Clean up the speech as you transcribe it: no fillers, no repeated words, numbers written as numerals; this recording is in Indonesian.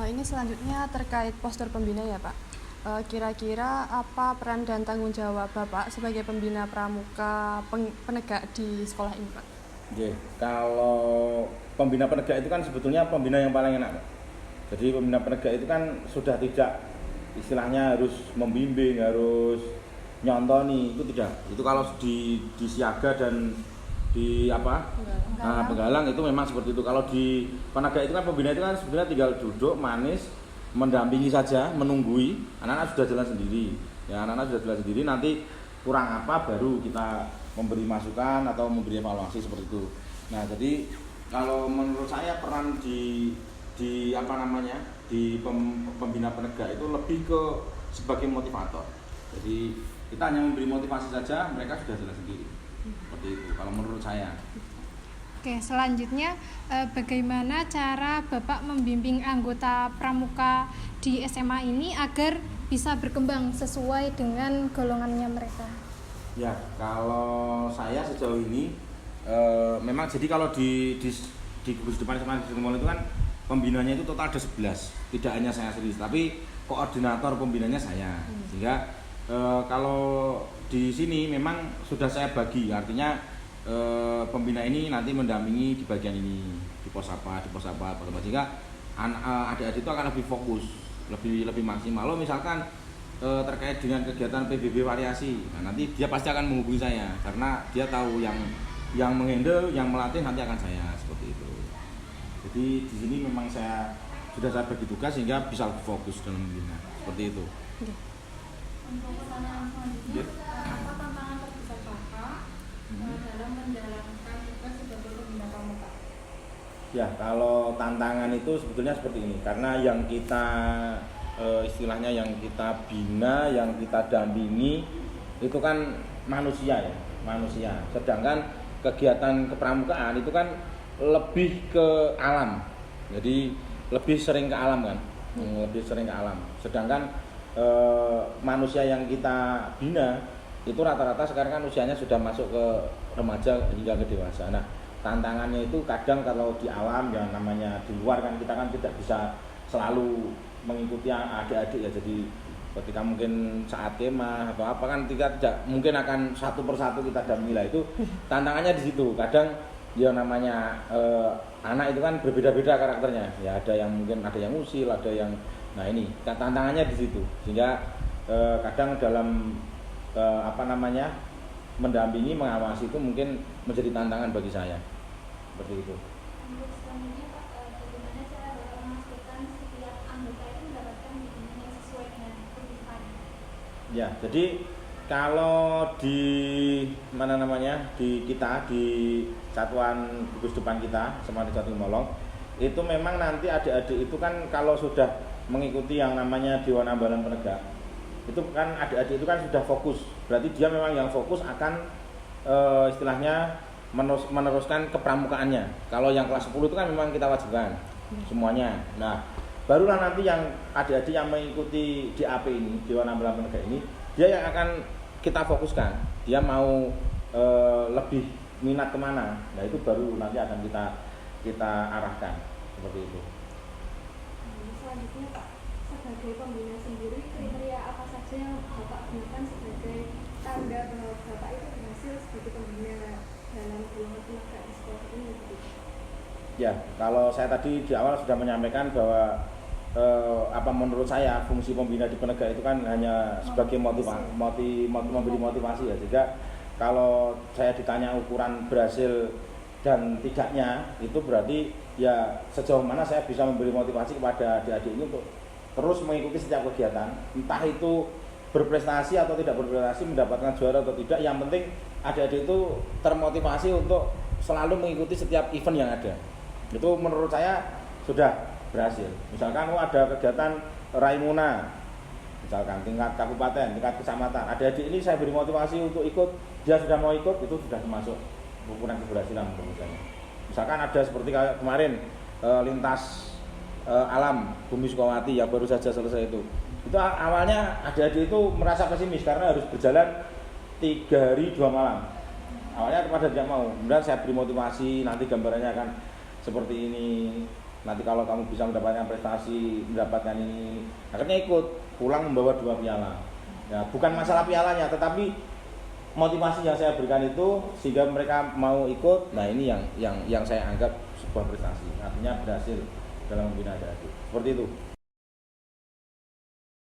Ini selanjutnya terkait postur pembina ya Pak. Kira-kira apa peran dan tanggung jawab Bapak sebagai pembina pramuka penegak di sekolah ini Pak? Oke, kalau pembina penegak itu kan sebetulnya pembina yang paling enak, Pak. Jadi pembina penegak itu kan sudah tidak istilahnya harus membimbing, harus nyontoni, itu tidak. Itu kalau di siaga dan di apa? Penggalang itu memang seperti itu. Kalau di penegak itu kan pembina itu kan sebenarnya tinggal duduk manis, mendampingi saja, menunggui. Anak-anak sudah jalan sendiri. Ya, anak-anak sudah jalan sendiri, nanti kurang apa baru kita memberi masukan atau memberi evaluasi seperti itu. Nah, jadi kalau menurut saya peran di apa namanya? Di pembina penegak itu lebih ke sebagai motivator. Jadi kita hanya memberi motivasi saja, mereka sudah jalan sendiri. Seperti itu kalau menurut saya. Oke, selanjutnya bagaimana cara Bapak membimbing anggota pramuka di SMA ini agar bisa berkembang sesuai dengan golongannya mereka? Ya, kalau saya sejauh ini memang jadi kalau di gugus depan SMA Negeri Mall itu kan pembinanya itu total ada 11, tidak hanya saya sendiri, tapi koordinator pembinanya saya. Sehingga kalau di sini memang sudah saya bagi, artinya pembina ini nanti mendampingi di bagian ini, di pos apa, sehingga adik-adik itu akan lebih fokus, lebih maksimal. Lo misalkan terkait dengan kegiatan PBB variasi, nah, nanti dia pasti akan menghubungi saya karena dia tahu yang menghandle, yang melatih nanti akan saya, seperti itu. Jadi di sini memang sudah saya bagi tugas sehingga bisa lebih fokus dalam membina, seperti itu. Untuk pertanyaan selanjutnya, apa tantangan terbesar Kakak dalam menjalankan tugas sebagai pembina pramuka? Ya, kalau tantangan itu sebetulnya seperti ini, karena yang kita istilahnya yang kita bina, yang kita dampingi itu kan manusia ya, manusia. Sedangkan kegiatan kepramukaan itu kan lebih ke alam, jadi lebih sering ke alam kan, lebih sering ke alam. Sedangkan manusia yang kita bina itu rata-rata sekarang kan usianya sudah masuk ke remaja hingga ke dewasa. Nah, tantangannya itu kadang kalau di alam yang namanya di luar kan kita kan tidak bisa selalu mengikuti adik-adik ya, jadi ketika mungkin saat kemah atau apa kan kita tidak mungkin akan satu persatu kita dampingi lah, itu tantangannya di situ. Kadang ya namanya anak itu kan berbeda-beda karakternya ya, ada yang mungkin ada yang usil, ada yang nah ini tantangannya di situ, sehingga kadang dalam apa namanya mendampingi, mengawasi itu mungkin menjadi tantangan bagi saya, seperti itu. Untuk selanjutnya Pak, bagaimana cara Bapak memastikan setiap anggota itu mendapatkan bimbingan yang sesuai dengan kebutuhannya? Ya, jadi kalau di mana namanya di kita di satuan gugus depan kita Semangat Jati Molong itu memang nanti adik-adik itu kan kalau sudah mengikuti yang namanya Dewan Ambalan Penegak itu kan adik-adik itu kan sudah fokus, berarti dia memang yang fokus akan istilahnya meneruskan kepramukaannya. Kalau yang kelas 10 itu kan memang kita wajibkan semuanya. Nah, barulah nanti yang adik-adik yang mengikuti DAP ini, Dewan Ambalan Penegak ini, dia yang akan kita fokuskan. Dia mau lebih minat kemana, nah itu baru nanti akan kita arahkan, seperti itu. Selanjutnya Pak, sebagai pembina sendiri kriteria apa saja yang Bapak gunakan sebagai tanda bahwa Bapak itu berhasil sebagai pembina dalam golongan penegak di sekolah ini? Ya, kalau saya tadi di awal sudah menyampaikan bahwa apa menurut saya fungsi pembina di penegak itu kan hanya sebagai memberi motivasi ya. Sehingga kalau saya ditanya ukuran berhasil dan tidaknya, itu berarti ya sejauh mana saya bisa memberi motivasi kepada adik-adik ini untuk terus mengikuti setiap kegiatan, entah itu berprestasi atau tidak berprestasi, mendapatkan juara atau tidak, yang penting adik-adik itu termotivasi untuk selalu mengikuti setiap event yang ada. Itu menurut saya sudah berhasil. Misalkan ada kegiatan Raimuna, misalkan tingkat kabupaten, tingkat kecamatan, adik-adik ini saya beri motivasi untuk ikut, dia sudah mau ikut, itu sudah termasuk ukuran keberhasilan menurut saya. Misalkan ada seperti kemarin lintas alam Bumi Sukawati yang baru saja selesai itu awalnya adik-adik itu merasa pesimis karena harus berjalan 3 hari 2 malam. Awalnya kepada tidak mau, kemudian saya beri motivasi, nanti gambarannya akan seperti ini, nanti kalau kamu bisa mendapatkan prestasi, mendapatkan ini. Akhirnya ikut, pulang membawa 2 piala. Ya, bukan masalah pialanya, tetapi motivasi yang saya berikan itu sehingga mereka mau ikut. Nah, ini yang saya anggap sebuah prestasi. Artinya berhasil dalam membina adik-adik. Seperti itu.